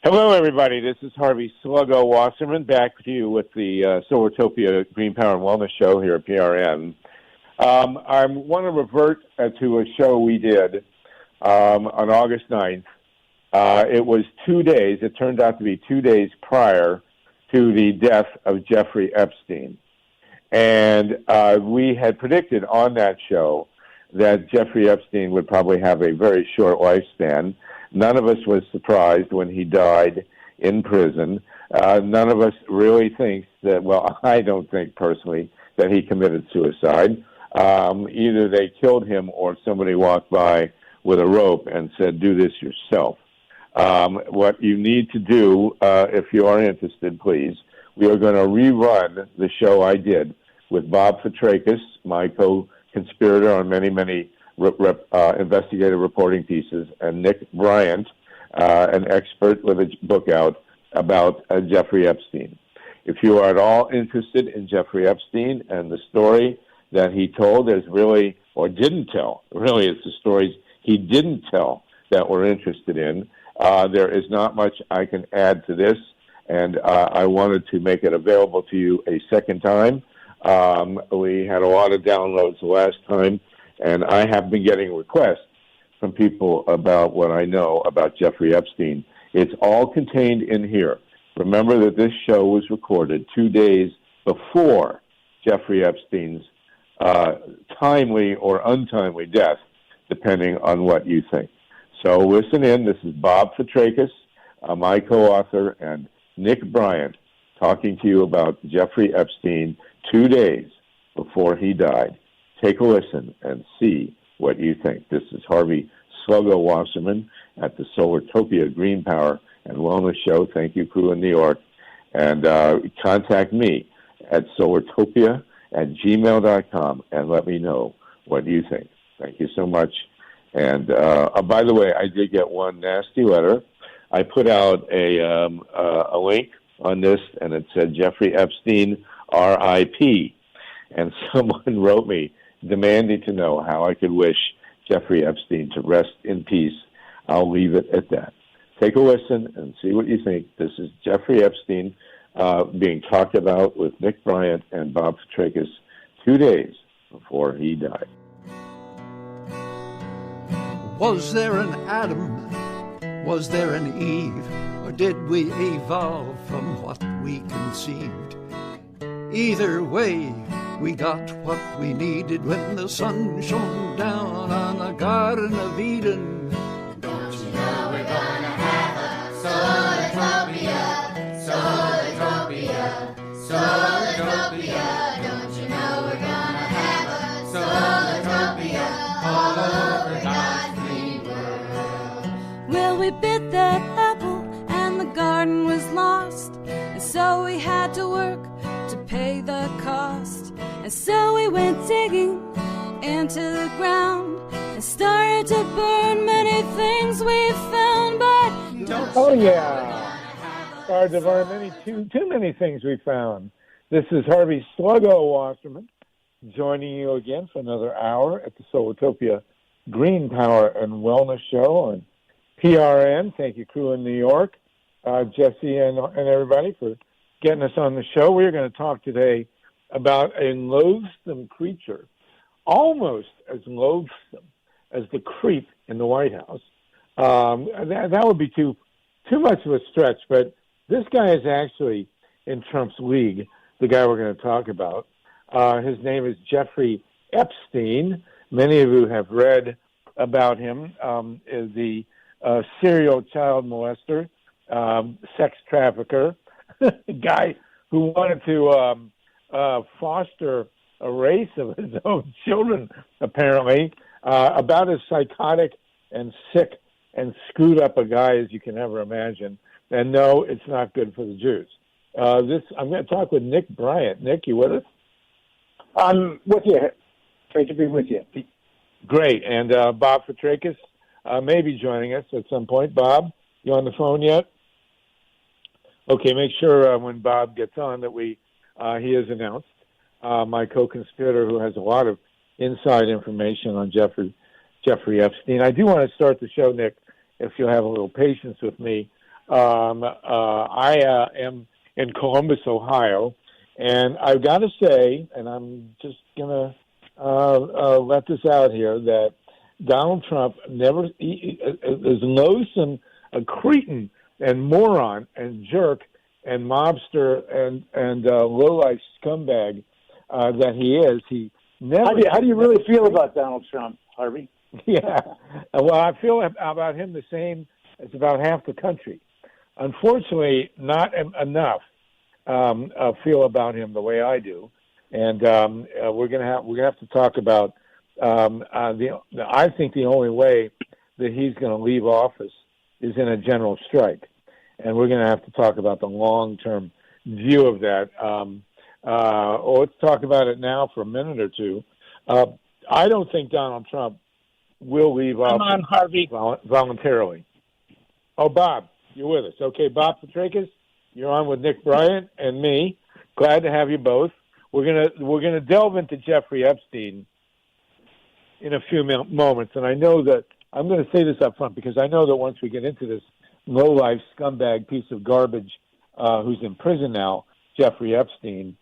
Hello, everybody. This is Harvey Sluggo Wasserman back to you with the Solartopia Green Power and Wellness Show here at PRN. I want to revert to a show we did on August 9th. It was 2 days. It turned out to be 2 days prior to the death of Jeffrey Epstein. And we had predicted on that show that Jeffrey Epstein would probably have a very short lifespan. None of us was surprised when he died in prison. None of us really thinks that, well, I don't think personally that he committed suicide. Either they killed him or somebody walked by with a rope and said, do this yourself. What you need to do, if you are interested, please, we are going to rerun the show I did with Bob Fitrakis, my co-conspirator on many, many investigative reporting pieces, and Nick Bryant, an expert with a book out about Jeffrey Epstein. If you are at all interested in Jeffrey Epstein and the story that he told, there's really, or didn't tell, really it's the stories he didn't tell that we're interested in. There is not much I can add to this, and I wanted to make it available to you a second time. We had a lot of downloads the last time, and I have been getting requests from people about what I know about Jeffrey Epstein. It's all contained in here. Remember that this show was recorded 2 days before Jeffrey Epstein's timely or untimely death, depending on what you think. So listen in. This is Bob Fitrakis, my co-author, and Nick Bryant talking to you about Jeffrey Epstein 2 days before he died. Take a listen and see what you think. This is Harvey Sluggo Wasserman at the Solartopia Green Power and Wellness Show. Thank you, crew in New York. And contact me at solartopia@gmail.com and let me know what you think. Thank you so much. And by the way, I did get one nasty letter. I put out a link on this, and it said Jeffrey Epstein, R.I.P. And someone wrote me demanding to know how I could wish Jeffrey Epstein to rest in peace. I'll leave it at that. Take a listen and see what you think. This is Jeffrey Epstein being talked about with Nick Bryant and Bob Fitrakis 2 days before he died. Was there an Adam? Was there an Eve? Or did we evolve from what we conceived? Either way, we got what we needed when the sun shone down on the Garden of Eden. Don't you know we're gonna have a Solartopia, Solartopia, Solartopia. Don't you know we're gonna have a Solartopia all over God's green world. Well, we bit that apple and the garden was lost, and so we had to work to pay the cost. And so we went digging into the ground and started to burn many things we found, but oh yeah, started to burn too many things we found. This is Harvey Sluggo Wasserman joining you again for another hour at the Solartopia Green Power and Wellness Show on PRN. Thank you, crew in New York, Jesse and everybody for getting us on the show. We're going to talk today about a loathsome creature, almost as loathsome as the creep in the White House. That would be too much of a stretch, but this guy is actually in Trump's league, the guy we're going to talk about. His name is Jeffrey Epstein. Many of you have read about him, is the serial child molester, sex trafficker, guy who wanted to foster a race of his own children, apparently, about as psychotic and sick and screwed up a guy as you can ever imagine. And no, it's not good for the Jews. I'm going to talk with Nick Bryant. Nick, you with us? I'm with you. Great to be with you. Great. And Bob Fitrakis may be joining us at some point. Bob, you on the phone yet? Okay, make sure when Bob gets on that he is announced. My co-conspirator who has a lot of inside information on Jeffrey Epstein. I do want to start the show, Nick, if you'll have a little patience with me. I am in Columbus, Ohio, and I've got to say, and I'm just going to let this out here, that Donald Trump is loathsome, a cretin and moron and jerk and mobster and low-life scumbag that he is. He never. How do you really feel about Donald Trump, Harvey? Yeah, well, I feel about him the same as about half the country. Unfortunately, not enough feel about him the way I do, and we're gonna have to talk about. I think the only way that he's going to leave office is in a general strike, and we're going to have to talk about the long-term view of that. Let's talk about it now for a minute or two. I don't think Donald Trump will leave office. Come on, Harvey. Voluntarily. Oh, Bob, you're with us. Okay, Bob Fitrakis, you're on with Nick Bryant and me. Glad to have you both. We're gonna delve into Jeffrey Epstein in a few moments, and I know that I'm going to say this up front because I know that once we get into this low-life scumbag piece of garbage who's in prison now, Jeffrey Epstein,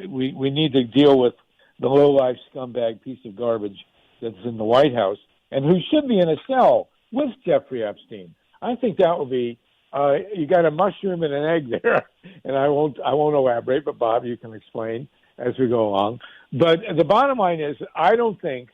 we need to deal with the low-life scumbag piece of garbage that's in the White House and who should be in a cell with Jeffrey Epstein. I think that will be you got a mushroom and an egg there, and I won't elaborate, but Bob, you can explain as we go along. But the bottom line is, I don't think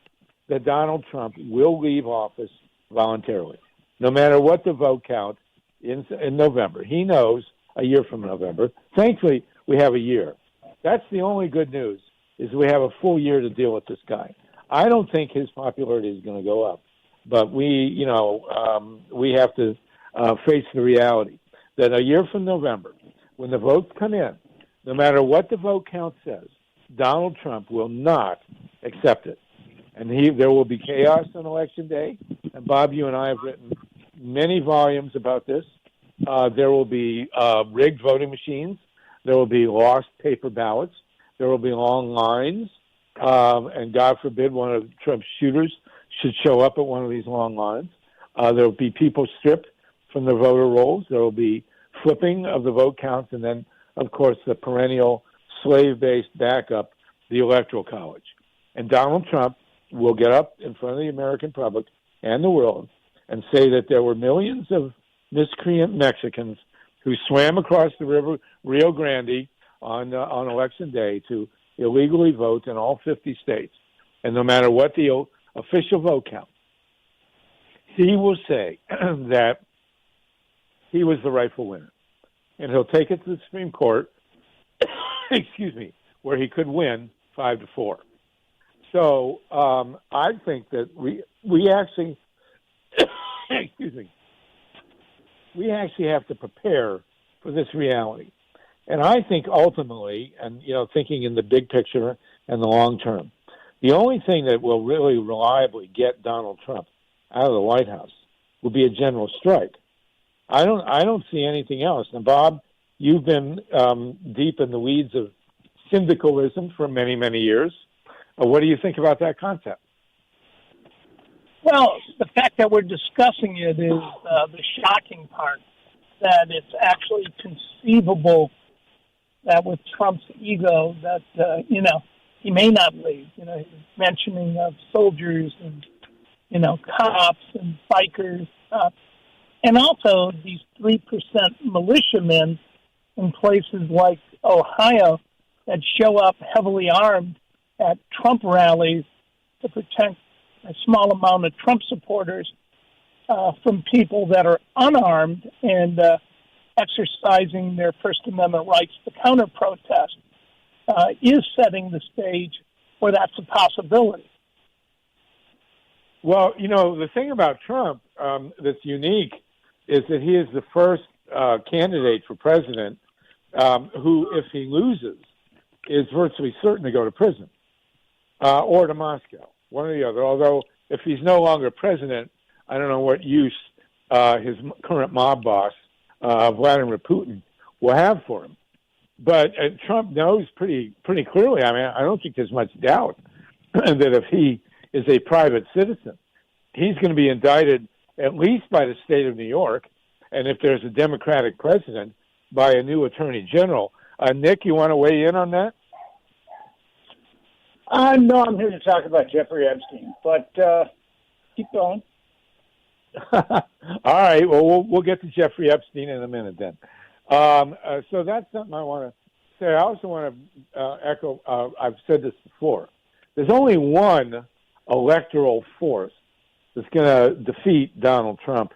that Donald Trump will leave office voluntarily, no matter what the vote count in November. He knows a year from November. Thankfully, we have a year. That's the only good news, is we have a full year to deal with this guy. I don't think his popularity is going to go up, but we have to face the reality that a year from November, when the votes come in, no matter what the vote count says, Donald Trump will not accept it. And there will be chaos on Election Day. And Bob, you and I have written many volumes about this. There will be rigged voting machines. There will be lost paper ballots. There will be long lines. And God forbid one of Trump's shooters should show up at one of these long lines. There will be people stripped from the voter rolls. There will be flipping of the vote counts. And then, of course, the perennial slave-based backup, the Electoral College. And Donald Trump will get up in front of the American public and the world and say that there were millions of miscreant Mexicans who swam across the river Rio Grande on Election Day to illegally vote in all 50 states. And no matter what the official vote count, he will say that he was the rightful winner. And he'll take it to the Supreme Court, excuse me, where he could win 5-4. So I think that we actually, excuse me, we actually have to prepare for this reality. And I think ultimately, and thinking in the big picture and the long term, the only thing that will really reliably get Donald Trump out of the White House will be a general strike. I don't see anything else. And Bob, you've been deep in the weeds of syndicalism for many, many years. What do you think about that concept? Well, the fact that we're discussing it is the shocking part, that it's actually conceivable that with Trump's ego that, he may not leave. His mentioning of soldiers and, cops and bikers, and also these 3% militiamen in places like Ohio that show up heavily armed at Trump rallies to protect a small amount of Trump supporters from people that are unarmed and exercising their First Amendment rights to counter-protest is setting the stage where that's a possibility. Well, the thing about Trump that's unique is that he is the first candidate for president who, if he loses, is virtually certain to go to prison or to Moscow, one or the other. Although, if he's no longer president, I don't know what use his current mob boss, Vladimir Putin, will have for him. But Trump knows pretty clearly. I mean, I don't think there's much doubt that if he is a private citizen, he's going to be indicted at least by the state of New York, and if there's a Democratic president, by a new attorney general. Nick, you want to weigh in on that? No, I'm here to talk about Jeffrey Epstein, but keep going. All right. Well, we'll get to Jeffrey Epstein in a minute then. So that's something I want to say. I also want to echo, I've said this before. There's only one electoral force that's going to defeat Donald Trump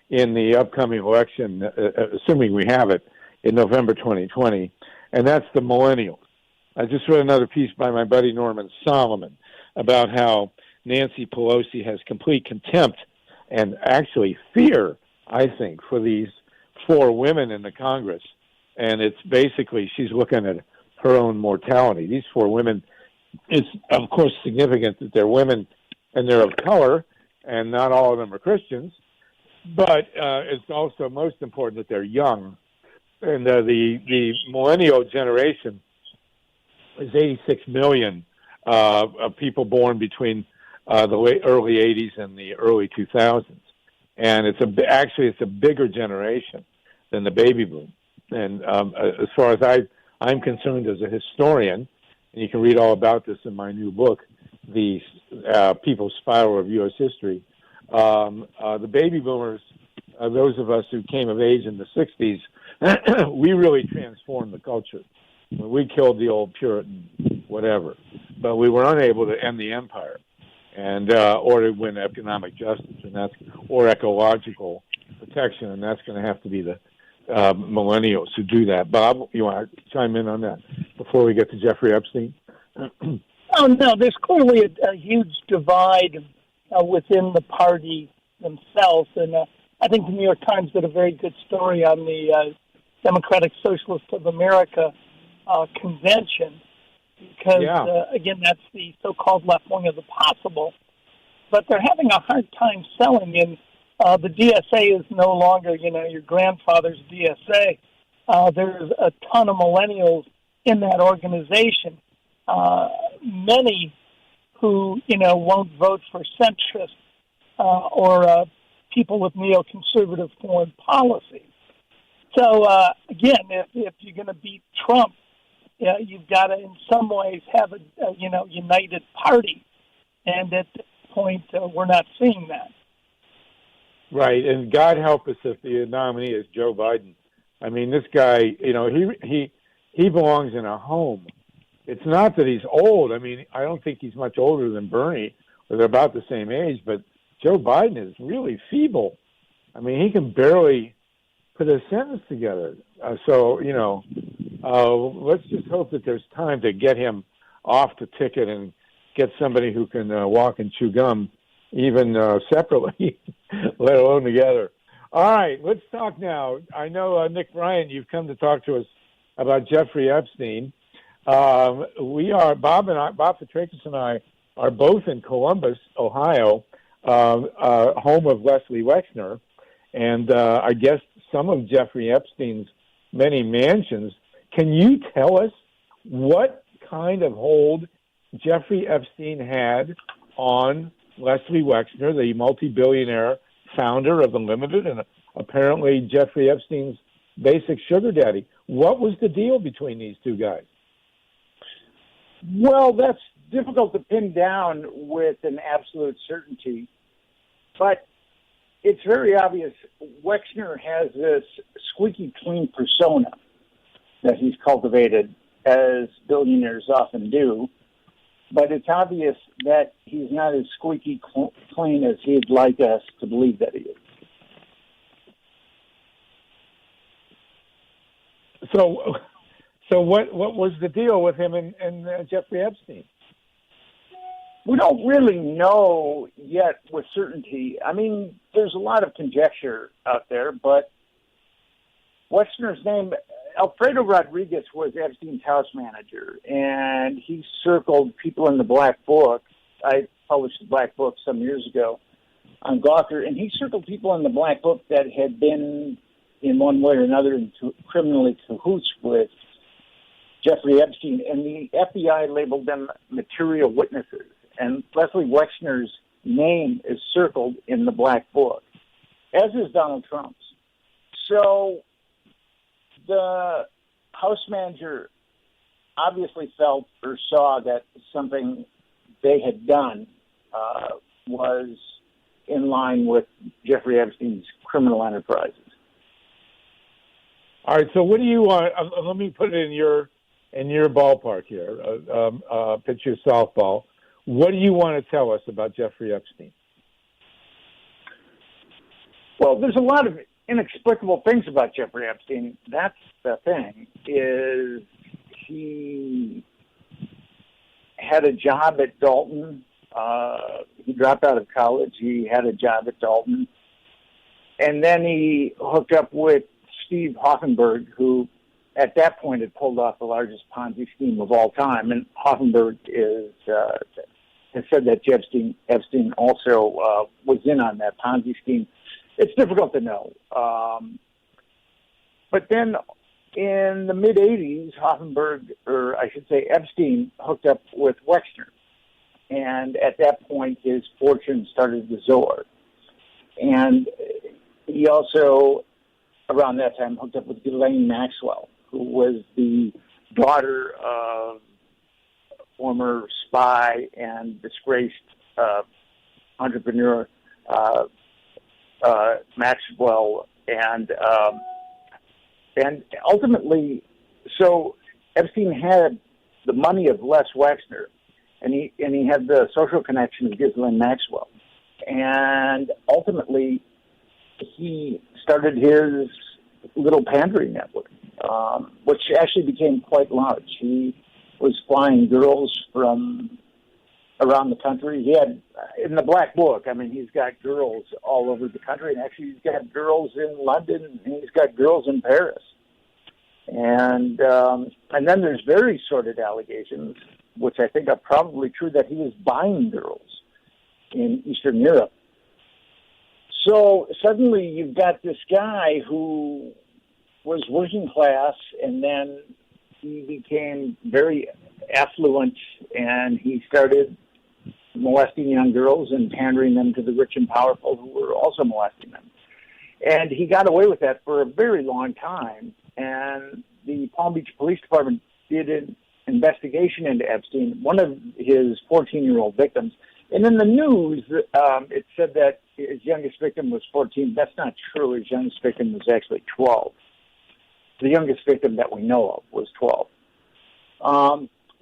in the upcoming election, assuming we have it in November 2020, and that's the millennials. I just read another piece by my buddy Norman Solomon about how Nancy Pelosi has complete contempt and actually fear, I think, for these 4 women in the Congress. And it's basically she's looking at her own mortality. These 4 women, it's of course significant that they're women and they're of color, and not all of them are Christians. But it's also most important that they're young. And the millennial generation is 86 million of people born between the early 80s and the early 2000s. And it's a bigger generation than the baby boom. And as far as I'm concerned as a historian, and you can read all about this in my new book, The People's Spiral of U.S. History, the baby boomers, those of us who came of age in the 60s, we really transformed the culture. We killed the old Puritan, whatever, but we were unable to end the empire, and or to win economic justice, or ecological protection, and that's going to have to be the millennials who do that. Bob, you want to chime in on that before we get to Jeffrey Epstein? Oh no, there's clearly a huge divide within the party themselves, and I think the New York Times did a very good story on the Democratic Socialists of America convention, because, again, that's the so-called left wing of the possible. But they're having a hard time selling, and the DSA is no longer, your grandfather's DSA. There's a ton of millennials in that organization, many who, won't vote for centrists or people with neoconservative foreign policy. So, again, if you're going to beat Trump, you've got to, in some ways, have a united party. And at this point, we're not seeing that. Right, and God help us if the nominee is Joe Biden. I mean, this guy, he belongs in a home. It's not that he's old. I mean, I don't think he's much older than Bernie, or they're about the same age, but Joe Biden is really feeble. I mean, he can barely put a sentence together. Let's just hope that there's time to get him off the ticket and get somebody who can walk and chew gum, even separately, let alone together. All right, let's talk now. I know, Nick Bryan, you've come to talk to us about Jeffrey Epstein. Bob Fitrakis and I are both in Columbus, Ohio, home of Leslie Wexner, and I guess some of Jeffrey Epstein's many mansions. Can you tell us what kind of hold Jeffrey Epstein had on Leslie Wexner, the multi-billionaire founder of Unlimited, and apparently Jeffrey Epstein's basic sugar daddy? What was the deal between these two guys? Well, that's difficult to pin down with an absolute certainty, but it's very obvious Wexner has this squeaky clean persona that he's cultivated, as billionaires often do, but it's obvious that he's not as squeaky clean as he'd like us to believe that he is. So what was the deal with him and Jeffrey Epstein? We don't really know yet with certainty. I mean, there's a lot of conjecture out there, but Wexner's name, Alfredo Rodriguez, was Epstein's house manager, and he circled people in the Black Book. I published the Black Book some years ago on Gawker, and he circled people in the Black Book that had been, in one way or another, criminally cahoots with Jeffrey Epstein, and the FBI labeled them material witnesses. And Leslie Wexner's name is circled in the Black Book, as is Donald Trump's. So the house manager obviously felt or saw that something they had done was in line with Jeffrey Epstein's criminal enterprises. All right. So what do you want? Let me put it in your ballpark here. Pitch your softball. What do you want to tell us about Jeffrey Epstein? Well, there's a lot of inexplicable things about Jeffrey Epstein. That's the thing, is he had a job at Dalton. He dropped out of college. He had a job at Dalton. And then he hooked up with Steve Hoffenberg, who at that point had pulled off the largest Ponzi scheme of all time. And Hoffenberg has said that Epstein also was in on that Ponzi scheme. It's difficult to know. But then in the mid-'80s, Epstein hooked up with Wexner. And at that point, his fortune started to soar. And he also, around that time, hooked up with Ghislaine Maxwell, who was the daughter of former spy and disgraced entrepreneur Maxwell. And ultimately, so Epstein had the money of Les Wexner, and he had the social connection of Ghislaine Maxwell. And ultimately, he started his little pandering network, which actually became quite large. He was flying girls from around the country. He had, in the Black Book, I mean, he's got girls all over the country, and actually he's got girls in London, and he's got girls in Paris. And then there's very sordid allegations, which I think are probably true, that he was buying girls in Eastern Europe. So suddenly you've got this guy who was working class, and then he became very affluent, and he started molesting young girls and pandering them to the rich and powerful who were also molesting them. And he got away with that for a very long time. And the Palm Beach Police Department did an investigation into Epstein, one of his 14-year-old victims. And in the news, it said that his youngest victim was 14. That's not true. His youngest victim was actually 12. The youngest victim that we know of was 12.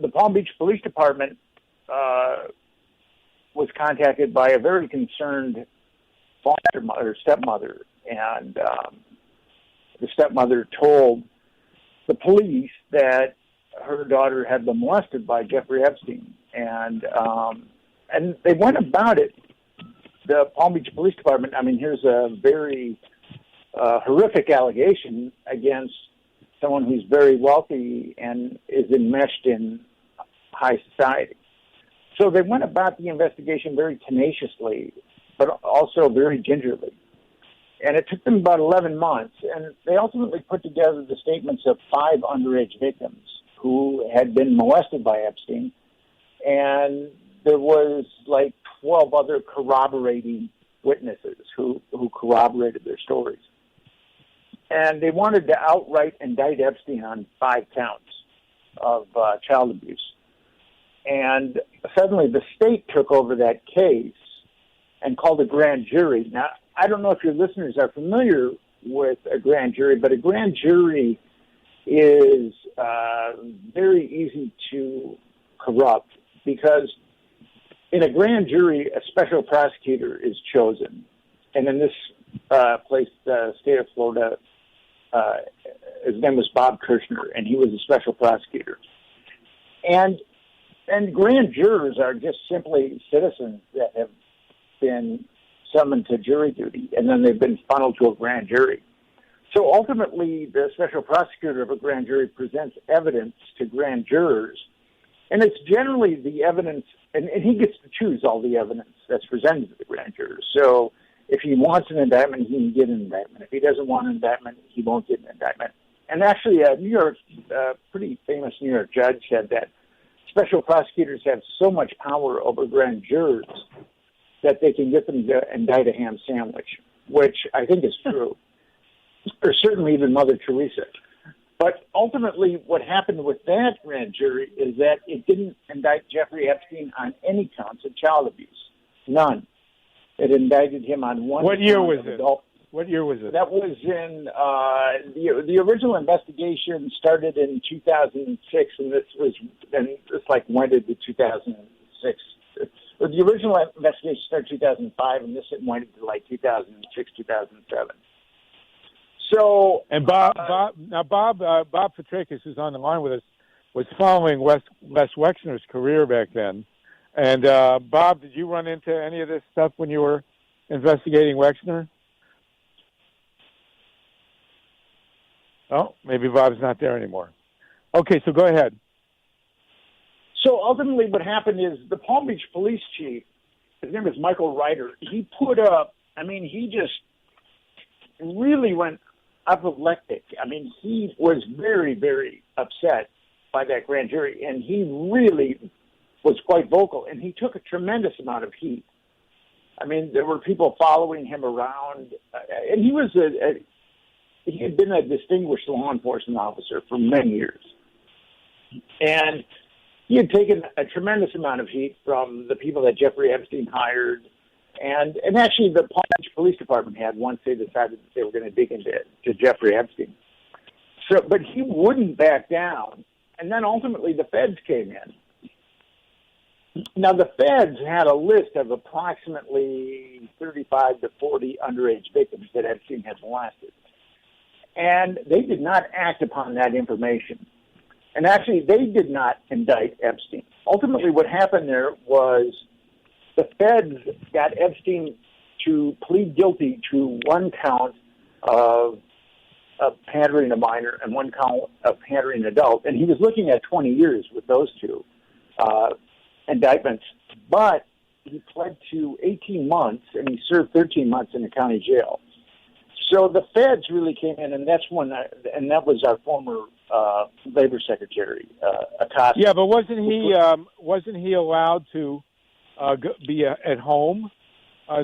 The Palm Beach Police Department was contacted by a very concerned foster mother, stepmother, and the stepmother told the police that her daughter had been molested by Jeffrey Epstein, and they went about it. The Palm Beach Police Department, I mean, here's a very horrific allegation against someone who's very wealthy and is enmeshed in high society. So they went about the investigation very tenaciously, but also very gingerly. And it took them about 11 months, and they ultimately put together the statements of 5 underage victims who had been molested by Epstein, and there was like 12 other corroborating witnesses who corroborated their stories. And they wanted to outright indict Epstein on 5 counts of child abuse. And suddenly the state took over that case and called a grand jury. Now, I don't know if your listeners are familiar with a grand jury, but a grand jury is very easy to corrupt, because in a grand jury, a special prosecutor is chosen. And in this place, the state of Florida, his name was Bob Kirshner, and he was a special prosecutor. And grand jurors are just simply citizens that have been summoned to jury duty, and then they've been funneled to a grand jury. So ultimately, the special prosecutor of a grand jury presents evidence to grand jurors, and it's generally the evidence, and he gets to choose all the evidence that's presented to the grand jurors. So if he wants an indictment, he can get an indictment. If he doesn't want an indictment, he won't get an indictment. And actually, a pretty famous New York judge said that special prosecutors have so much power over grand jurors that they can get them to indict a ham sandwich, which I think is true. or certainly even Mother Teresa. But ultimately, what happened with that grand jury is that it didn't indict Jeffrey Epstein on any counts of child abuse. None. It indicted him on one. What year was it? Adult. What year was it? That was in the original investigation started in 2006, and this went into 2006. The original investigation started in 2005, and this went into 2006, 2007. So, and Bob Fitrakis, who's on the line with us, was following Les Wexner's career back then. And Bob, did you run into any of this stuff when you were investigating Wexner? Oh, maybe Bob's not there anymore. Okay, so go ahead. So ultimately, what happened is the Palm Beach police chief, his name is Michael Ryder. He put up. He just really went apoplectic. He was very, very upset by that grand jury, and he really was quite vocal, and he took a tremendous amount of heat. There were people following him around, and he had been a distinguished law enforcement officer for many years, and he had taken a tremendous amount of heat from the people that Jeffrey Epstein hired. And actually, the Palm Beach Police Department had once they decided that they were going to dig into Jeffrey Epstein. But he wouldn't back down. And then ultimately, the feds came in. Now, the feds had a list of approximately 35 to 40 underage victims that Epstein had molested. And they did not act upon that information. And actually, they did not indict Epstein. Ultimately, what happened there was the feds got Epstein to plead guilty to one count of pandering a minor and one count of pandering an adult. And he was looking at 20 years with those two indictments. But he pled to 18 months, and he served 13 months in the county jail. So the feds really came in, and that was our former labor secretary, Acosta. Yeah, but wasn't he allowed to be at home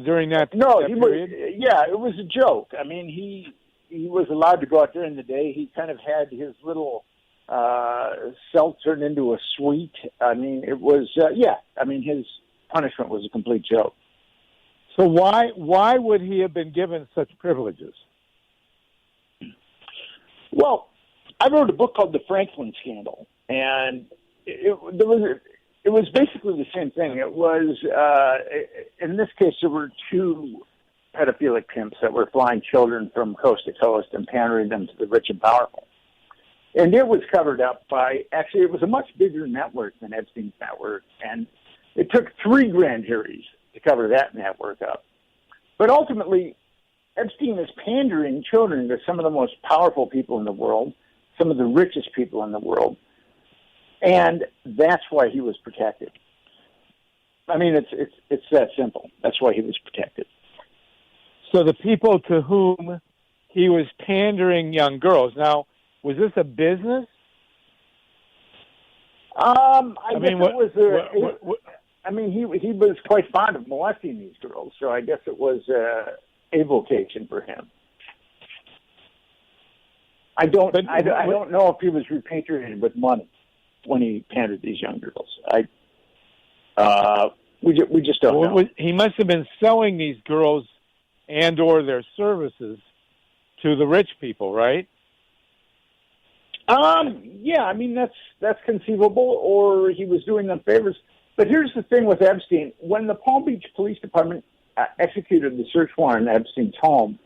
during that? No, that he period? was. Yeah, it was a joke. He was allowed to go out during the day. He kind of had his little cell turned into a suite. It was. His punishment was a complete joke. So why would he have been given such privileges? Well, I wrote a book called The Franklin Scandal, and it was basically the same thing. It was, in this case, there were two pedophilic pimps that were flying children from coast to coast and pandering them to the rich and powerful. And it was covered up by, actually, it was a much bigger network than Epstein's network, and it took 3 grand juries to cover that network up. But ultimately, Epstein is pandering children to some of the most powerful people in the world, some of the richest people in the world, and that's why he was protected. It's that simple. That's why he was protected. So the people to whom he was pandering young girls. Now, was this a business? He was quite fond of molesting these girls, so I guess it was a vocation for him. I don't know if he was repatriated with money when he pandered these young girls. We just don't know. He must have been selling these girls and/or their services to the rich people, right? Yeah, that's conceivable, or he was doing them favors. But here's the thing with Epstein. When the Palm Beach Police Department executed the search warrant at Epstein's home,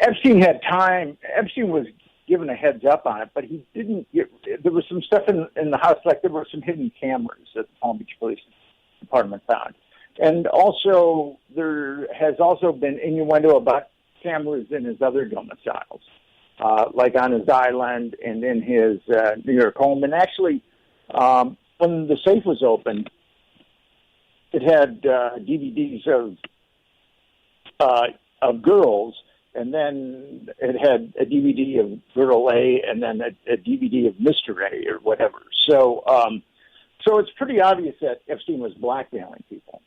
Epstein had time. Epstein was given a heads up on it, but he didn't there was some stuff in the house, like there were some hidden cameras that the Palm Beach Police Department found. And also, there has also been innuendo about cameras in his other domiciles, like on his island and in his New York home. And actually, when the safe was opened, it had DVDs of girls, and then it had a DVD of Girl A, and then a DVD of Mr. A, or whatever. So it's pretty obvious that Epstein was blackmailing people.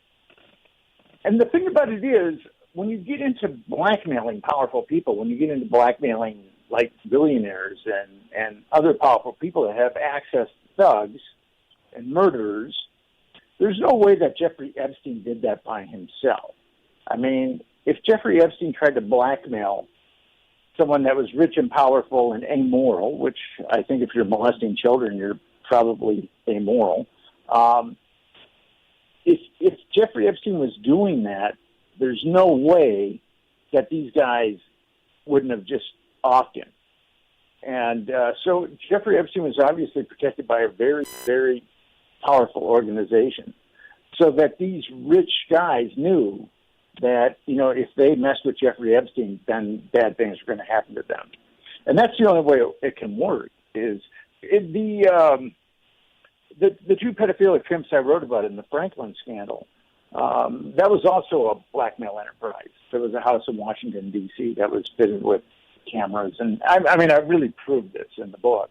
And the thing about it is, when you get into blackmailing powerful people, when you get into blackmailing like billionaires and other powerful people that have access to thugs and murderers, there's no way that Jeffrey Epstein did that by himself. I mean, if Jeffrey Epstein tried to blackmail someone that was rich and powerful and amoral, which I think if you're molesting children, you're probably amoral. If Jeffrey Epstein was doing that, there's no way that these guys wouldn't have just offed him. And so Jeffrey Epstein was obviously protected by a very, very powerful organization, so that these rich guys knew that, you know, if they messed with Jeffrey Epstein, then bad things are going to happen to them. And that's the only way it can work, is the two pedophilic pimps I wrote about in the Franklin scandal, that was also a blackmail enterprise. There was a house in Washington, D.C. that was fitted with cameras. And I mean, I really proved this in the book.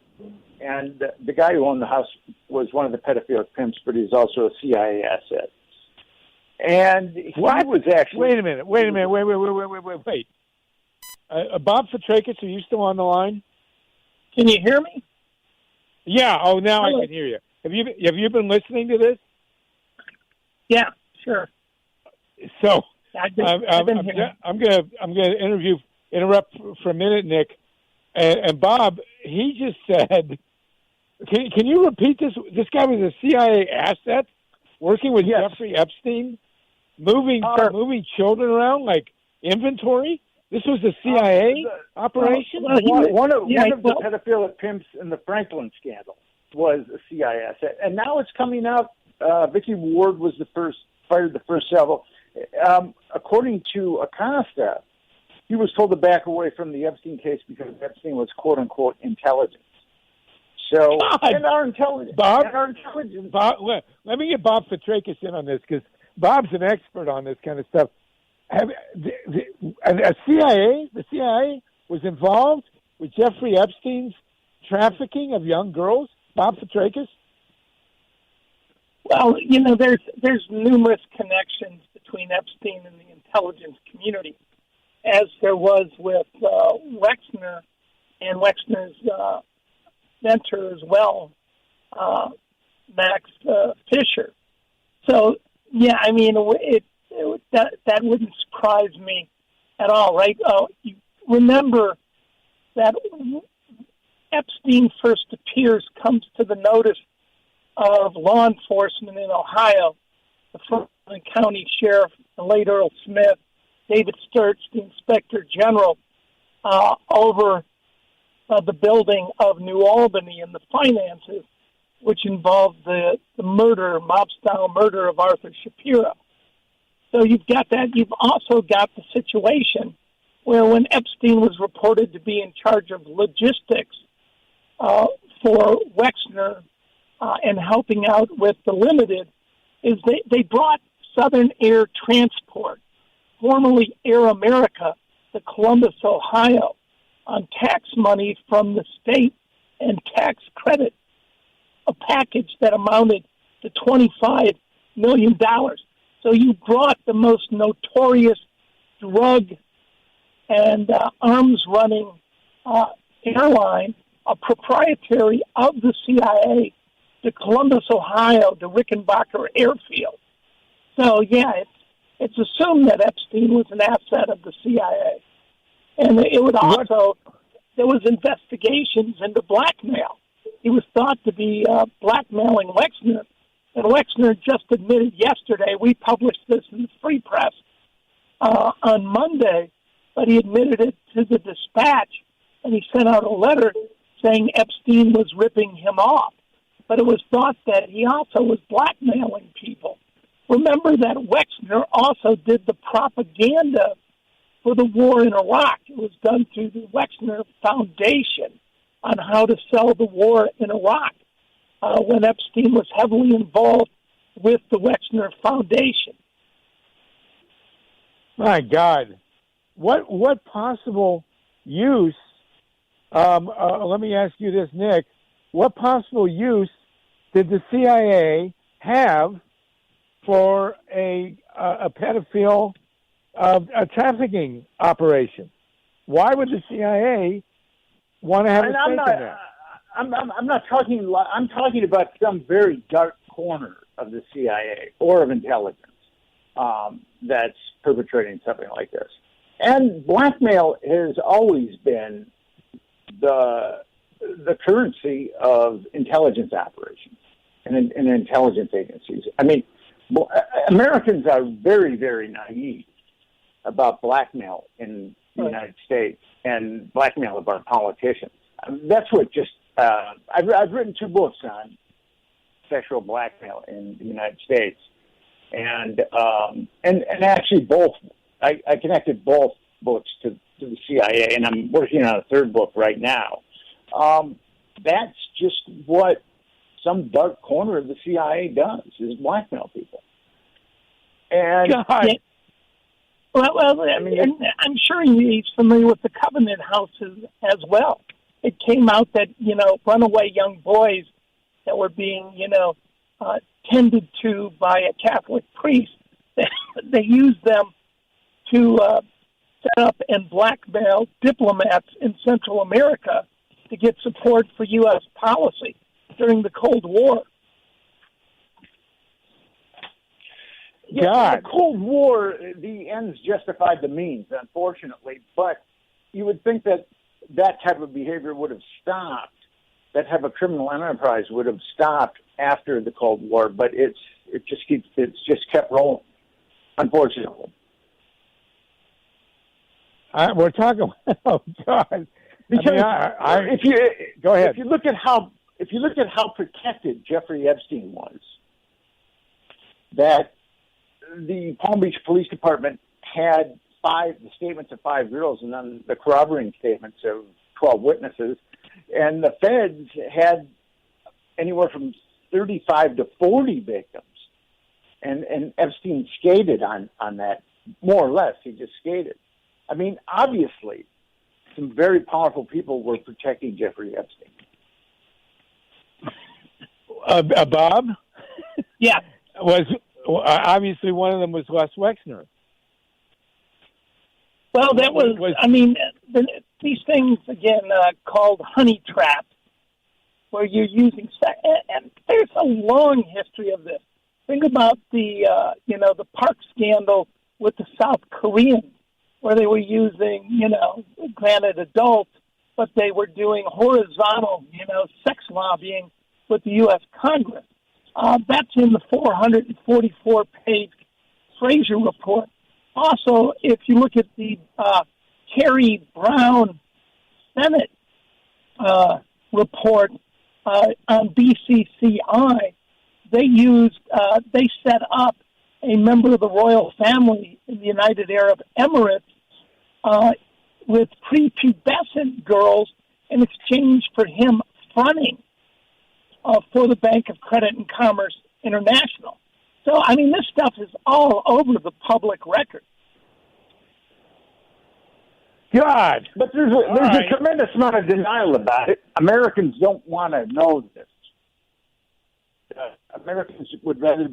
And the guy who owned the house was one of the pedophilic pimps, but he's also a CIA asset. And he was actually... Wait a minute. Bob Fitrakis, are you still on the line? Can you hear me? Yeah. Oh, now I can hear you. Have you been listening to this? Yeah, sure. So I've been here. I'm gonna interrupt for a minute, Nick. And Bob, he just said, can you repeat this? This guy was a CIA asset working with Jeffrey Epstein, moving children around like inventory. This was a CIA operation. One of the pedophilic pimps in the Franklin scandal was a CIA asset, and now it's coming out. Vicky Ward was fired the first salvo. According to Acosta, he was told to back away from the Epstein case because Epstein was "quote unquote" intelligence. So, and our intelligence, Bob, let me get Bob Fitrakis in on this, because Bob's an expert on this kind of stuff. The CIA was involved with Jeffrey Epstein's trafficking of young girls. Bob Fitrakis. Well, you know, there's numerous connections between Epstein and the intelligence community, as there was with Wexner and Wexner's mentor as well, Max Fisher. So, yeah, I mean, that wouldn't surprise me at all, right? You remember that Epstein first comes to the notice of law enforcement in Ohio, the Franklin County Sheriff, the late Earl Smith, David Sturts, the Inspector General, over the building of New Albany and the finances, which involved the mob-style murder of Arthur Shapiro. So you've got that. You've also got the situation where when Epstein was reported to be in charge of logistics for Wexner and helping out with the Limited, is they brought Southern Air Transport, formerly Air America, to Columbus, Ohio, on tax money from the state and tax credit, a package that amounted to $25 million. So you brought the most notorious drug and arms-running airline, a proprietary of the CIA, to Columbus, Ohio, to Rickenbacker Airfield. So, yeah, it's assumed that Epstein was an asset of the CIA. And it would also, there was investigations into blackmail. He was thought to be blackmailing Wexner. And Wexner just admitted yesterday, we published this in the Free Press on Monday, but he admitted it to the Dispatch, and he sent out a letter saying Epstein was ripping him off. But it was thought that he also was blackmailing people. Remember that Wexner also did the propaganda for the war in Iraq. It was done through the Wexner Foundation on how to sell the war in Iraq when Epstein was heavily involved with the Wexner Foundation. My God. What possible use, let me ask you this, Nick, what possible use did the CIA have for a pedophile a trafficking operation. Why would the CIA want to have a stake in that? I'm not talking. I'm talking about some very dark corner of the CIA or of intelligence that's perpetrating something like this. And blackmail has always been the currency of intelligence operations and intelligence agencies. I mean, Americans are very, very naive about blackmail in the United States and blackmail of our politicians. That's what just I've written 2 books on sexual blackmail in the United States, and actually both I connected both books to the CIA, and I'm working on a 3rd book right now. That's just what some dark corner of the CIA does, is blackmail people. And well, I mean, I'm sure he's familiar with the Covenant houses as well. It came out that, runaway young boys that were being, tended to by a Catholic priest, they used them to set up and blackmail diplomats in Central America to get support for U.S. policy during the Cold War. Yeah, the Cold War, the ends justified the means, unfortunately. But you would think that type of behavior would have stopped. That type of criminal enterprise would have stopped after the Cold War. But it's just kept rolling, unfortunately. We're talking. Oh God! Because if you go ahead, if you look at how protected Jeffrey Epstein was, that the Palm Beach Police Department had the statements of 5 girls and then the corroborating statements of 12 witnesses, and the feds had anywhere from 35 to 40 victims, and Epstein skated on that, more or less. He just skated. I mean, obviously, some very powerful people were protecting Jeffrey Epstein. Bob? Yeah. Was obviously one of them was Les Wexner. Well, that was I mean, these things, again, called honey traps, where you're using sex. And there's a long history of this. Think about the Park scandal with the South Koreans, where they were using, granted adults, but they were doing horizontal, sex lobbying with the U.S. Congress. That's in the 444-page Fraser report. Also, if you look at the Kerry Brown Senate report on BCCI, they set up a member of the royal family in the United Arab Emirates with prepubescent girls in exchange for him fronting for the Bank of Credit and Commerce International. So, I mean, this stuff is all over the public record. God. But there's a tremendous amount of denial about it. Americans don't want to know this. Americans would rather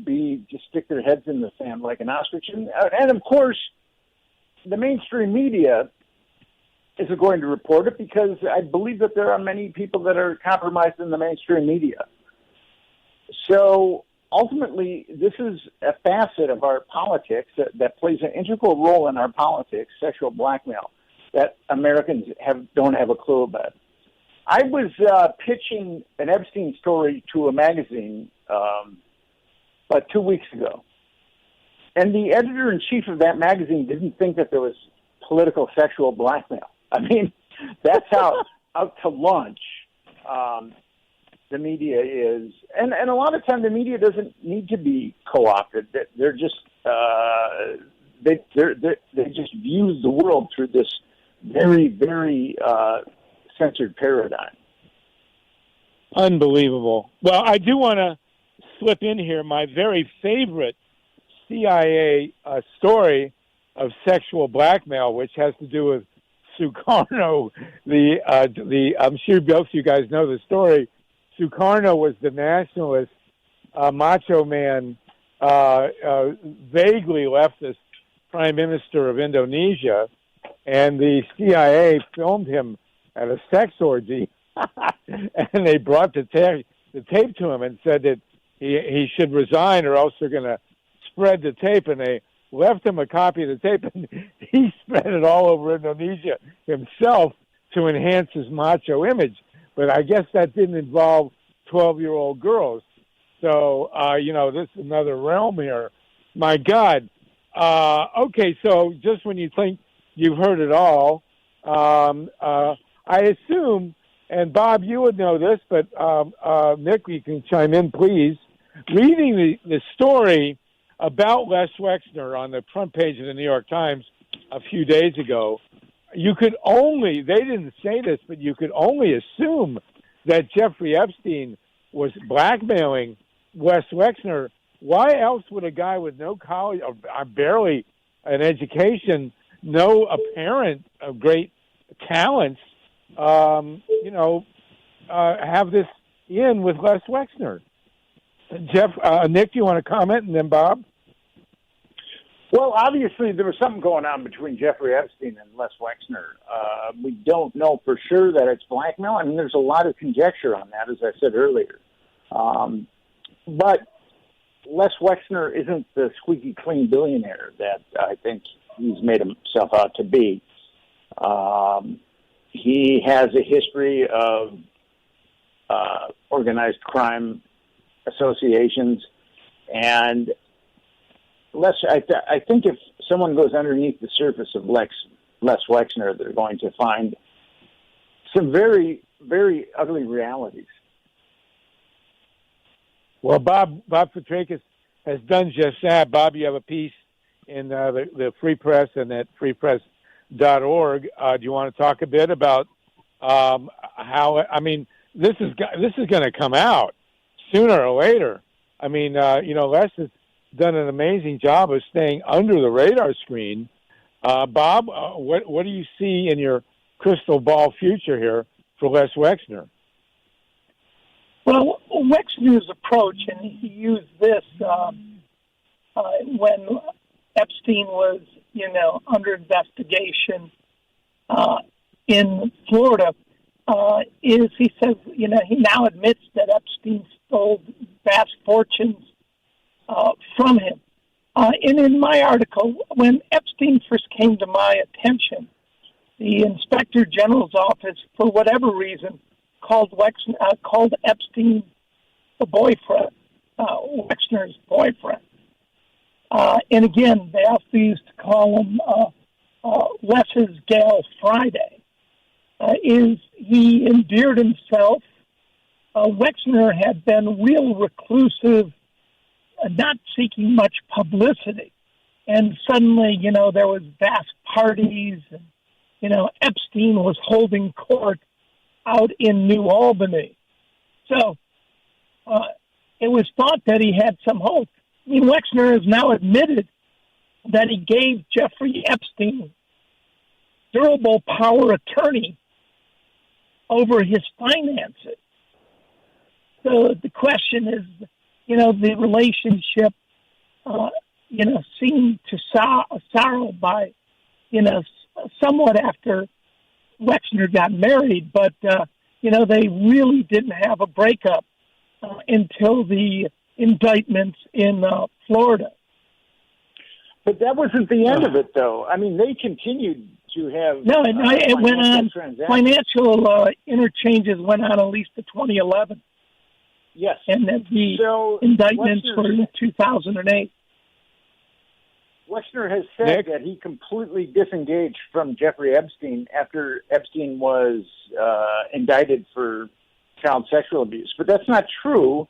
just stick their heads in the sand like an ostrich. And of course, the mainstream media isn't going to report it because I believe that there are many people that are compromised in the mainstream media. So ultimately, this is a facet of our politics that plays an integral role in our politics, sexual blackmail, that Americans don't have a clue about. I was pitching an Epstein story to a magazine about 2 weeks ago. And the editor-in-chief of that magazine didn't think that there was political sexual blackmail. I mean, that's how out to lunch the media is. And a lot of time the media doesn't need to be co-opted. They're just they just view the world through this very, very censored paradigm. Unbelievable. Well, I do want to slip in here my very favorite CIA story of sexual blackmail, which has to do with Sukarno. I'm sure both of you guys know the story. Sukarno was the nationalist macho man, vaguely leftist Prime Minister of Indonesia, and the CIA filmed him at a sex orgy, and they brought the tape to him and said that he should resign or else they're going to spread the tape, and they left him a copy of the tape, and he spread it all over Indonesia himself to enhance his macho image. But I guess that didn't involve 12-year-old girls. So, this is another realm here. My God. Okay, so just when you think you've heard it all, I assume, and Bob, you would know this, but Nick, you can chime in, please. Reading the story about Les Wexner on the front page of the New York Times a few days ago, you could only, they didn't say this, but you could only assume that Jeffrey Epstein was blackmailing Wes Wexner. Why else would a guy with no college, or barely an education, no apparent great talents, have this in with Les Wexner? Nick, do you want to comment, and then Bob? Well, obviously there was something going on between Jeffrey Epstein and Les Wexner. We don't know for sure that it's blackmail. I mean, there's a lot of conjecture on that, as I said earlier. But Les Wexner isn't the squeaky clean billionaire that I think he's made himself out to be. He has a history of organized crime associations, and I think if someone goes underneath the surface of Les Wexner, they're going to find some very, very ugly realities. Well, Bob Fitrakis has done just that. Bob, you have a piece in the Free Press and at freepress.org. Do you want to talk a bit about how? I mean, this is going to come out sooner or later. I mean, Les has done an amazing job of staying under the radar screen. Bob, what do you see in your crystal ball future here for Les Wexner? Well, Wexner's approach, and he used this when Epstein was, under investigation in Florida, is he says, he now admits that Epstein stole vast fortunes from him. And in my article, when Epstein first came to my attention, the Inspector General's office, for whatever reason, called Epstein the boyfriend, Wexner's boyfriend. And again, they also used to call him Les's Gal Friday. Is he endeared himself? Wexner had been real reclusive, not seeking much publicity. And suddenly, there was vast parties, and, Epstein was holding court out in New Albany. So it was thought that he had some hope. I mean, Wexner has now admitted that he gave Jeffrey Epstein durable power attorney over his finances. So the question is, the relationship, seemed to sorrow by, somewhat after Wexner got married, but, they really didn't have a breakup until the indictments in Florida. But that wasn't the end of it, though. I mean, they continued to have... No, it went on. Financial interchanges went on at least to 2011. Yes. And then the indictments were in 2008. Wexner has said that he completely disengaged from Jeffrey Epstein after Epstein was indicted for child sexual abuse. But that's not true,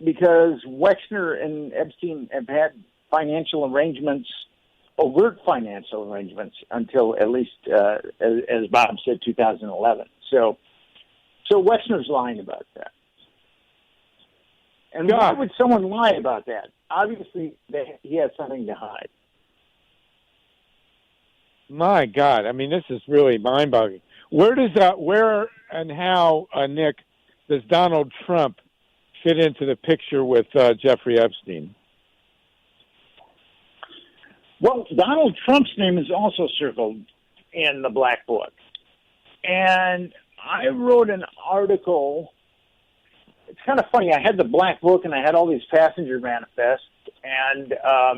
because Wexner and Epstein have had financial arrangements, overt financial arrangements, until at least, as Bob said, 2011. So Wexner's lying about that. And why would someone lie about that? Obviously, he has something to hide. My God, I mean, this is really mind-boggling. Where and how, Nick, does Donald Trump fit into the picture with Jeffrey Epstein? Well, Donald Trump's name is also circled in the Black Book. And I wrote an article. It's kind of funny. I had the Black Book and I had all these passenger manifests, and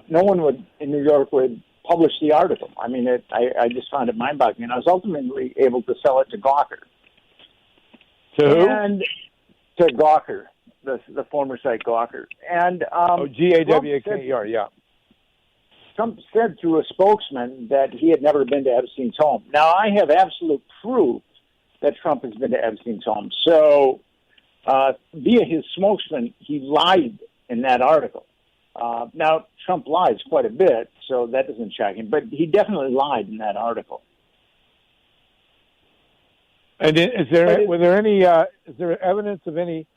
no one in New York would publish the article. I mean, I just found it mind-boggling. And I was ultimately able to sell it to Gawker. To who? And to Gawker, the former site Gawker. And Gawker, yeah. Trump said through a spokesman that he had never been to Epstein's home. Now, I have absolute proof that Trump has been to Epstein's home. So, via his spokesman, he lied in that article. Now, Trump lies quite a bit, so that doesn't shock him. But he definitely lied in that article. And is there evidence of any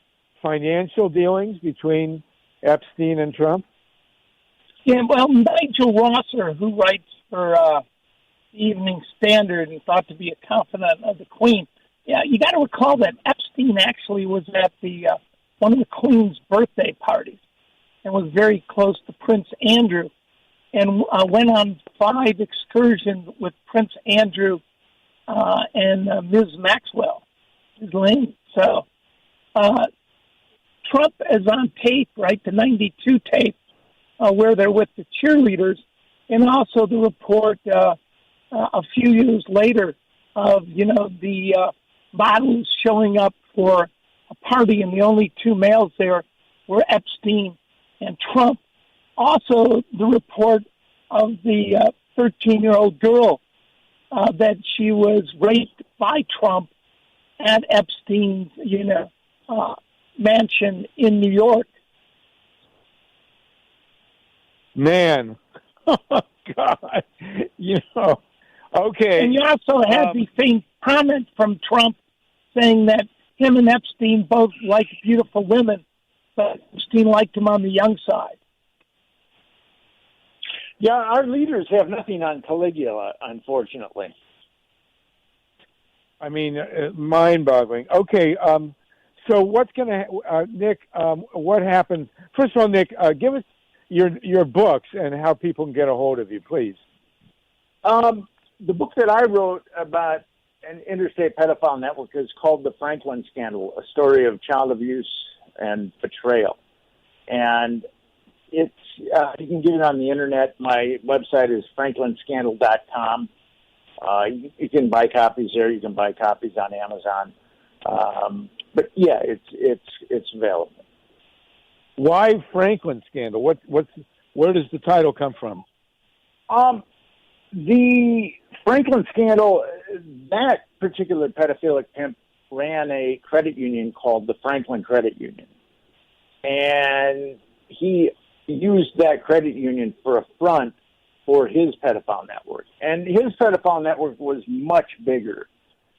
financial dealings between Epstein and Trump? Yeah, well, Nigel Rosser, who writes for the Evening Standard and thought to be a confidant of the Queen, yeah, you got to recall that Epstein actually was at the one of the Queen's birthday parties and was very close to Prince Andrew, and went on 5 excursions with Prince Andrew and Ms. Maxwell, his lady. So Trump is on tape, right, the 92 tape, where they're with the cheerleaders, and also the report a few years later of, the models showing up for a party, and the only 2 males there were Epstein and Trump. Also, the report of the 13-year-old girl that she was raped by Trump at Epstein's, mansion in New York. Man, oh God, okay. And you also had the same comment from Trump saying that him and Epstein both liked beautiful women, but Epstein liked him on the young side. Yeah, our leaders have nothing on Caligula, unfortunately. I mean, mind-boggling. Okay, so what's going to, Nick, what happens? First of all, Nick, give us your books and how people can get a hold of you, please. The book that I wrote about an interstate pedophile network is called The Franklin Scandal, a story of child abuse and betrayal. And it's you can get it on the internet. My website is franklinscandal.com. You can buy copies there. You can buy copies on Amazon. But yeah, it's available. Why Franklin Scandal? Where does the title come from? The Franklin Scandal, that particular pedophilic pimp ran a credit union called the Franklin Credit Union. And he used that credit union for a front for his pedophile network. And his pedophile network was much bigger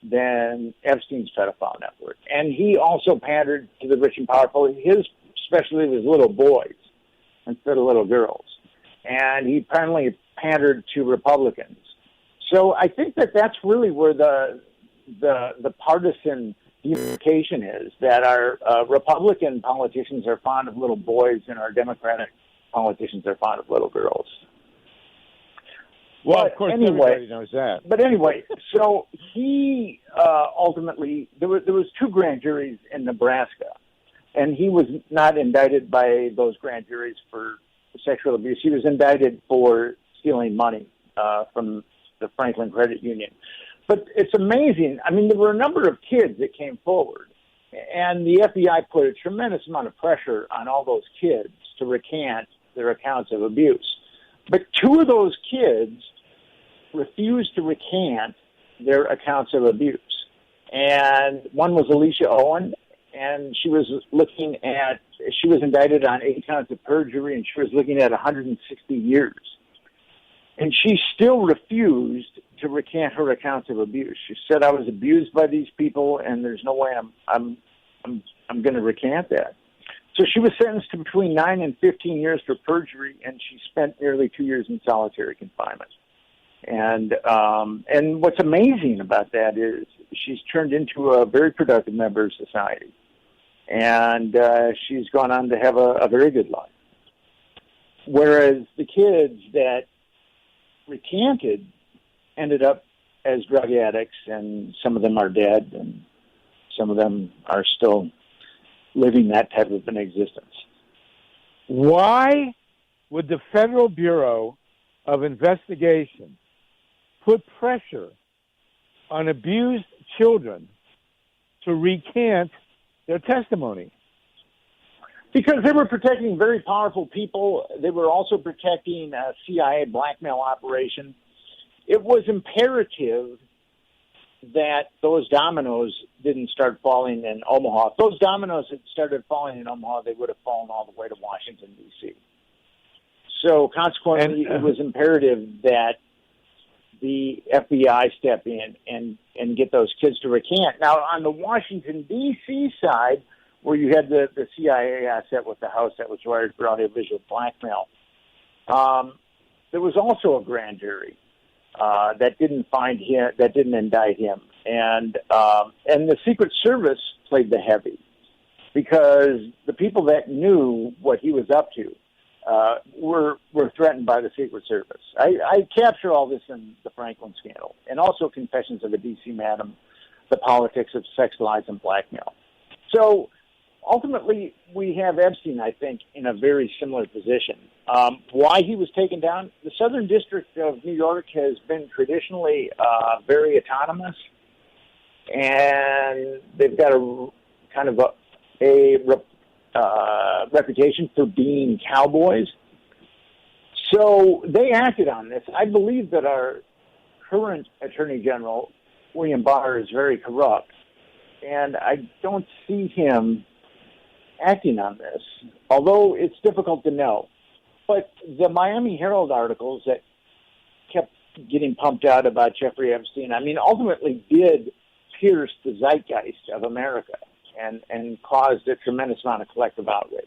than Epstein's pedophile network. And he also pandered to the rich and powerful. His specialty was little boys instead of little girls. And he apparently pandered to Republicans. So I think that's really where the partisan demarcation is, that our Republican politicians are fond of little boys and our Democratic politicians are fond of little girls. Well, of course, everybody knows that. But anyway, so he ultimately, there was 2 grand juries in Nebraska, and he was not indicted by those grand juries for sexual abuse. He was indicted for stealing money from the Franklin Credit Union. But it's amazing. I mean, there were a number of kids that came forward, and the FBI put a tremendous amount of pressure on all those kids to recant their accounts of abuse. But 2 of those kids refused to recant their accounts of abuse. And one was Alicia Owen, and she was indicted on 8 counts of perjury, and she was looking at 160 years. And she still refused to recant her accounts of abuse. She said, I was abused by these people, and there's no way I'm going to recant that. So she was sentenced to between 9 and 15 years for perjury, and she spent nearly 2 years in solitary confinement. And what's amazing about that is she's turned into a very productive member of society. And she's gone on to have a very good life. Whereas the kids that recanted ended up as drug addicts, and some of them are dead, and some of them are still living that type of an existence. Why would the Federal Bureau of Investigation put pressure on abused children to recant their testimony? Because they were protecting very powerful people. They were also protecting a CIA blackmail operation. It was imperative that those dominoes didn't start falling in Omaha. If those dominoes had started falling in Omaha, they would have fallen all the way to Washington, D.C. So consequently, it was imperative that the FBI step in and get those kids to recant. Now, on the Washington, D.C. side, where you had the CIA asset with the house that was wired for audiovisual blackmail, there was also a grand jury that didn't find him, that didn't indict him, and the Secret Service played the heavy because the people that knew what he was up to were threatened by the Secret Service. I capture all this in the Franklin scandal, and also Confessions of a D.C. Madam, the politics of sex, lies, and blackmail. So ultimately, we have Epstein, I think, in a very similar position. Why he was taken down? The Southern District of New York has been traditionally very autonomous, and they've got a kind of a reputation for being cowboys. So they acted on this. I believe that our current Attorney General, William Barr, is very corrupt, and I don't see him acting on this, although it's difficult to know. But the Miami Herald articles that kept getting pumped out about Jeffrey Epstein, I mean, ultimately did pierce the zeitgeist of America and caused a tremendous amount of collective outrage.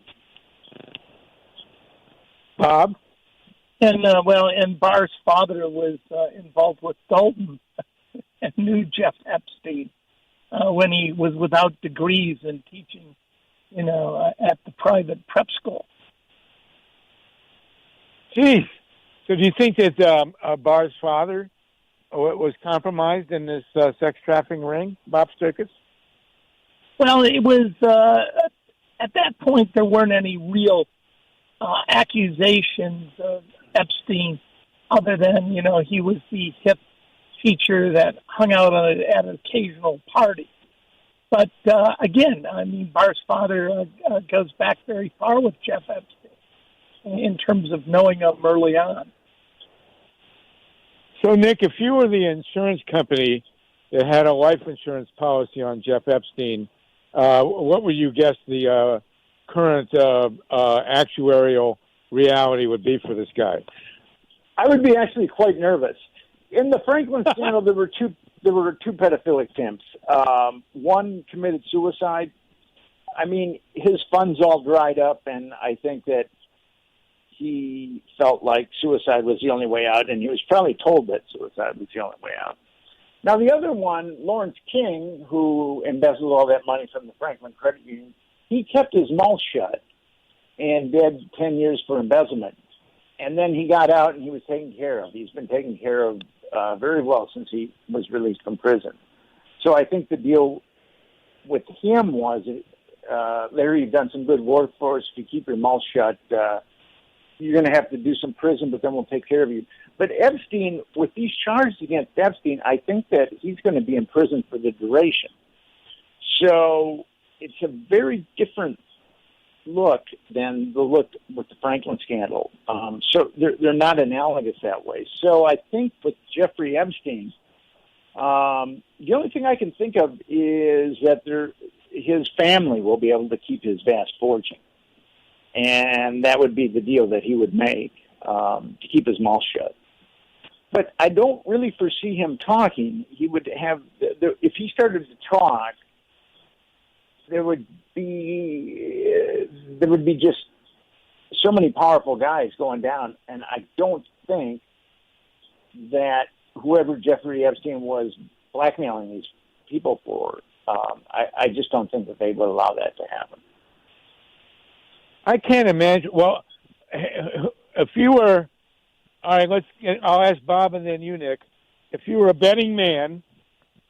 Bob? And Barr's father was involved with Dalton and knew Jeff Epstein when he was without degrees and teaching, at the private prep school. Geez. So do you think that Barr's father was compromised in this sex trafficking ring, Bob Fitrakis? Well, it was, at that point, there weren't any real accusations of Epstein other than, he was the hip teacher that hung out at an occasional party. But again, I mean, Barr's father goes back very far with Jeff Epstein in terms of knowing him early on. So, Nick, if you were the insurance company that had a life insurance policy on Jeff Epstein, what would you guess the current actuarial reality would be for this guy? I would be actually quite nervous. In the Franklin scandal, there were two pedophilic pimps. One committed suicide. I mean, his funds all dried up, and I think that he felt like suicide was the only way out, and he was probably told that suicide was the only way out. Now, the other one, Lawrence King, who embezzled all that money from the Franklin Credit Union, he kept his mouth shut and did 10 years for embezzlement. And then he got out and he was taken care of. He's been taken care of very well since he was released from prison. So I think the deal with him was, Larry, you've done some good work for us. If you keep your mouth shut, you're going to have to do some prison, but then we'll take care of you. But Epstein, with these charges against Epstein, I think that he's going to be in prison for the duration. So it's a very different look than the look with the Franklin scandal. So they're not analogous that way. So I think with Jeffrey Epstein, the only thing I can think of is that his family will be able to keep his vast fortune. And that would be the deal that he would make to keep his mouth shut. But I don't really foresee him talking. He would have, if he started to talk, there would be just so many powerful guys going down, and I don't think that whoever Jeffrey Epstein was blackmailing these people for, I just don't think that they would allow that to happen. I can't imagine. Well, if you were All right, I'll ask Bob and then you, Nick. If you were a betting man,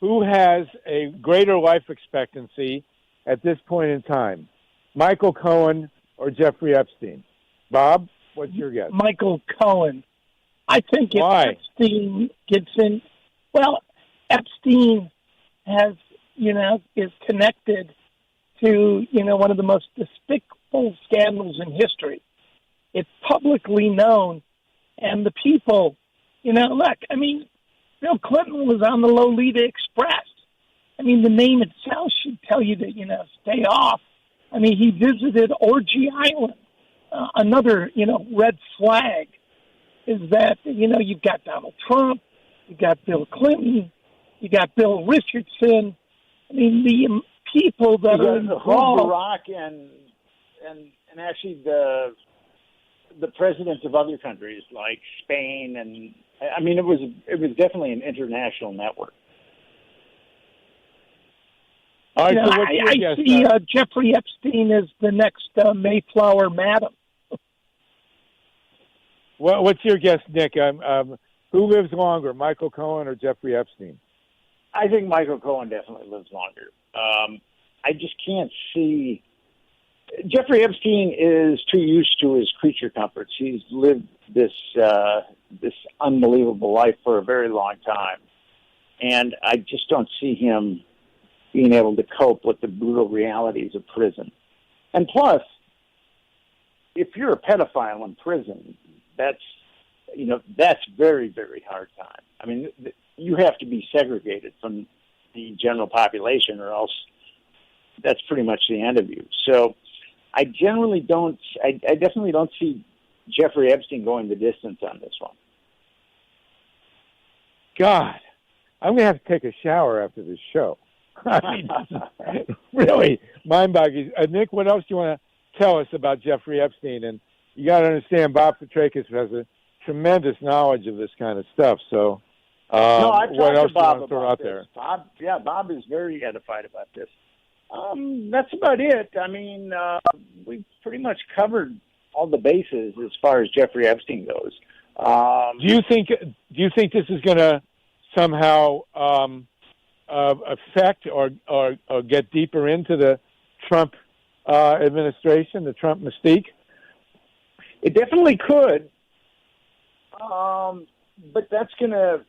who has a greater life expectancy at this point in time, Michael Cohen or Jeffrey Epstein? Bob, what's your guess? Michael Cohen. I think if Why? Epstein gets in, well, Epstein is connected to, one of the most despicable scandals in history. It's publicly known, and the people, look, Bill Clinton was on the Lolita Express. The name itself should tell you to, stay off. He visited Orgy Island. Another, red flag is that, you've got Donald Trump, you've got Bill Clinton, you got Bill Richardson. The people that are involved. Barack and actually the presidents of other countries like Spain, and it was definitely an international network. All right, so I see Jeffrey Epstein as the next Mayflower Madam. Well, what's your guess, Nick? Who lives longer, Michael Cohen or Jeffrey Epstein? I think Michael Cohen definitely lives longer. I just can't see. Jeffrey Epstein is too used to his creature comforts. He's lived this unbelievable life for a very long time, and I just don't see him being able to cope with the brutal realities of prison. And plus, if you're a pedophile in prison, that's very, very hard time. You have to be segregated from the general population, or else that's pretty much the end of you. So I definitely don't see Jeffrey Epstein going the distance on this one. God, I'm going to have to take a shower after this show. Really mind-boggling. Nick, what else do you want to tell us about Jeffrey Epstein? And you got to understand, Bob Fitrakis has a tremendous knowledge of this kind of stuff. So, I've what talked else to Bob do you want to throw about out this. there? Bob is very edified about this. That's about it. We've pretty much covered all the bases as far as Jeffrey Epstein goes. Do you think this is going to somehow affect or get deeper into the Trump administration, the Trump mystique? It definitely could, but that's going to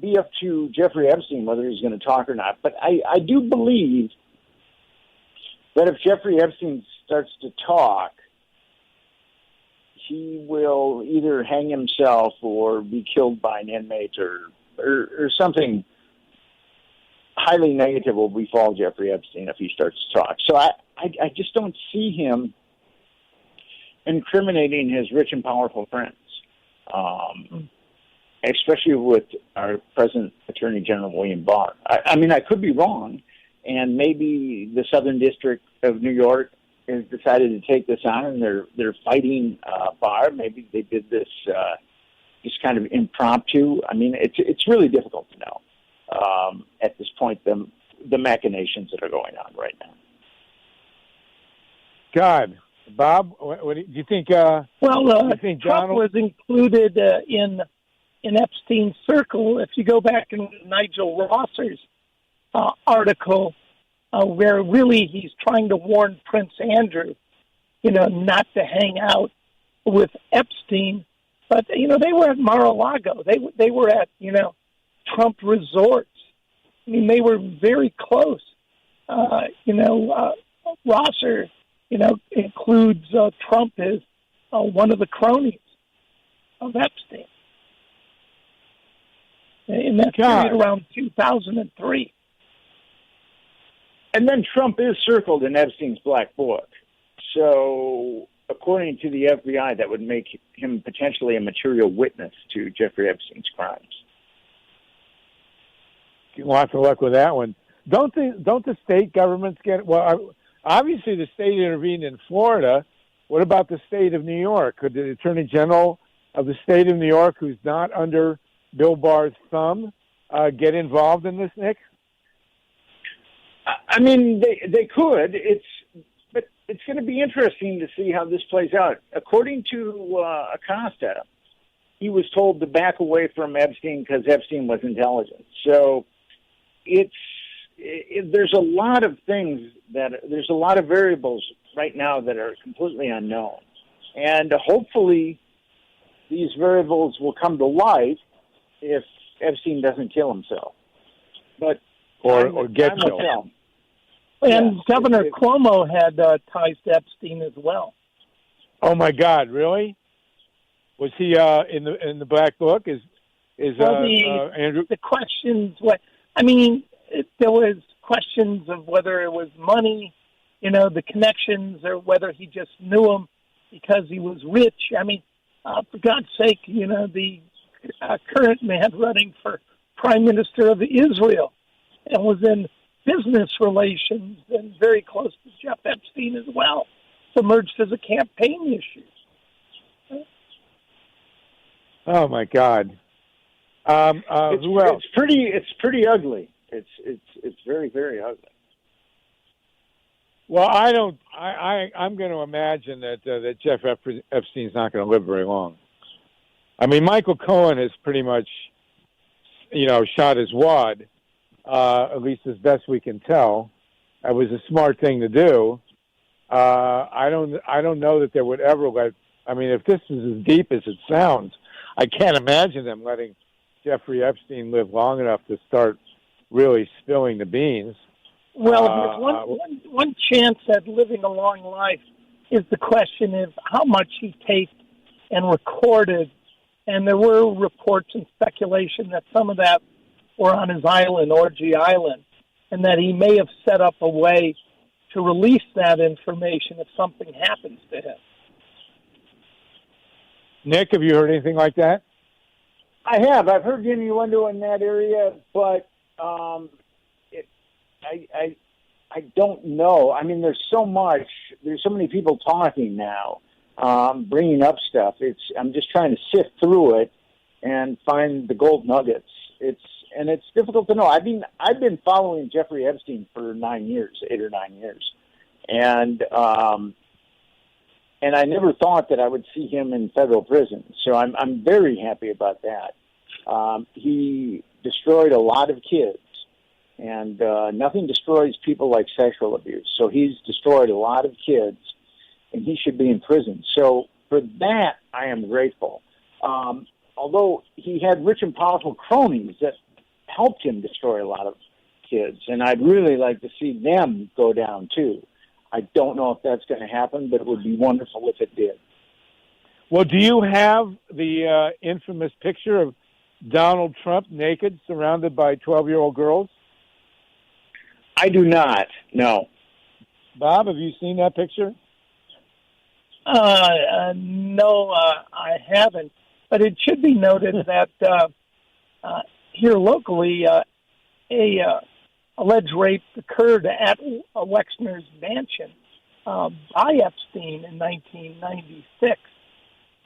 be up to Jeffrey Epstein whether he's going to talk or not. But I do believe that if Jeffrey Epstein starts to talk, he will either hang himself or be killed by an inmate or something highly negative will befall Jeffrey Epstein if he starts to talk. So I just don't see him incriminating his rich and powerful friends, especially with our present Attorney General, William Barr. I could be wrong, and maybe the Southern District of New York has decided to take this on, and they're fighting Barr. Maybe they did this just kind of impromptu. It's really difficult to know at this point the machinations that are going on right now. God, Bob, what do you think? Trump Donald was included in Epstein's circle. If you go back in Nigel Rosser's article, where really he's trying to warn Prince Andrew, not to hang out with Epstein. But, they were at Mar-a-Lago. They were at, Trump resorts. They were very close. Rosser, includes Trump as one of the cronies of Epstein in that period around 2003. And then Trump is circled in Epstein's black book. So according to the FBI, that would make him potentially a material witness to Jeffrey Epstein's crimes. Lots of luck with that one. Don't the state governments get? Well, obviously the state intervened in Florida. What about the state of New York? Could the Attorney General of the state of New York, who's not under Bill Barr's thumb, get involved in this, Nick? They could. But it's going to be interesting to see how this plays out. According to Acosta, he was told to back away from Epstein because Epstein was intelligent. So there's a lot of things there's a lot of variables right now that are completely unknown. And hopefully these variables will come to light if Epstein doesn't kill himself. But or get killed. And Governor Cuomo had ties to Epstein as well. Oh my God! Really? Was he in the black book? Is Andrew? The questions? There was questions of whether it was money, the connections, or whether he just knew him because he was rich. For God's sake, the current man running for Prime Minister of Israel and was in business relations and very close to Jeff Epstein as well. It's emerged as a campaign issue. Oh my God! Who else? It's pretty ugly. It's very, very ugly. Well, I'm going to imagine that Jeff Epstein's not going to live very long. Michael Cohen has pretty much, shot his wad, at least as best we can tell. That was a smart thing to do. I don't know that they would ever let. If this is as deep as it sounds, I can't imagine them letting Jeffrey Epstein live long enough to start really spilling the beans. Well, one chance at living a long life is the question of how much he taped and recorded. And there were reports and speculation that some of that were on his island, Orgy Island, and that he may have set up a way to release that information if something happens to him. Nick, have you heard anything like that? I have. I've heard innuendo in that area, but I don't know. There's so many people talking now, bringing up stuff. I'm just trying to sift through it and find the gold nuggets. It's difficult to know. I've been following Jeffrey Epstein for 8 or 9 years, and I never thought that I would see him in federal prison. So I'm very happy about that. He destroyed a lot of kids, and nothing destroys people like sexual abuse. So he's destroyed a lot of kids, and he should be in prison. So for that, I am grateful. Although he had rich and powerful cronies that helped him destroy a lot of kids, and I'd really like to see them go down too. I don't know if that's going to happen, but it would be wonderful if it did. Well, do you have the infamous picture of Donald Trump naked, surrounded by 12-year-old girls? I do not, no. Bob, have you seen that picture? No, I haven't. But it should be noted that here locally, a alleged rape occurred at Wexner's mansion by Epstein in 1996.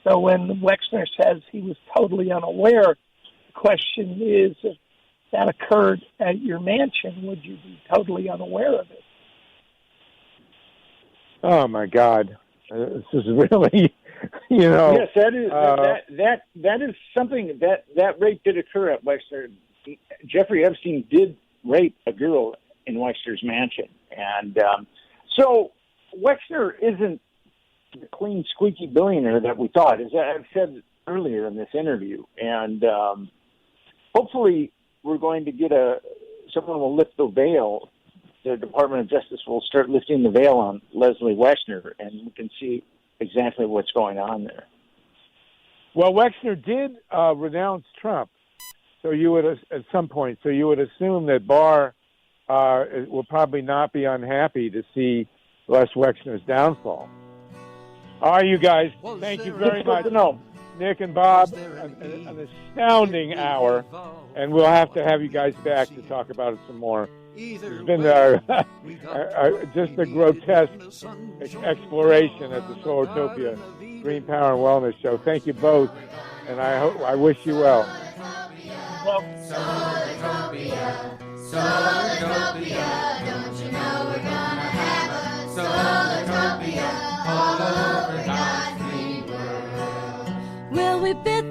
So when Wexner says he was totally unaware, the question is, if that occurred at your mansion, would you be totally unaware of it? Oh my God, this is really, Yes, that is something that rape did occur at Wexner. Jeffrey Epstein did rape a girl in Wexner's mansion, and so Wexner isn't the clean, squeaky billionaire that we thought, as I've said earlier in this interview. And hopefully we're going to get someone will lift the veil. The Department of Justice will start lifting the veil on Leslie Wexner, and we can see exactly what's going on there. Well, Wexner did renounce Trump, so you would at some point. So you would assume that Barr will probably not be unhappy to see Les Wexner's downfall. All right, you guys, thank you very much. Nick and Bob, an astounding hour, and we'll have to have you guys back to talk about it some more. It's been just a grotesque exploration at the Solartopia Green Power and Wellness Show. Thank you both, and I wish you well. Solartopia, Solartopia, don't you know we're gonna have a Solartopia? we bit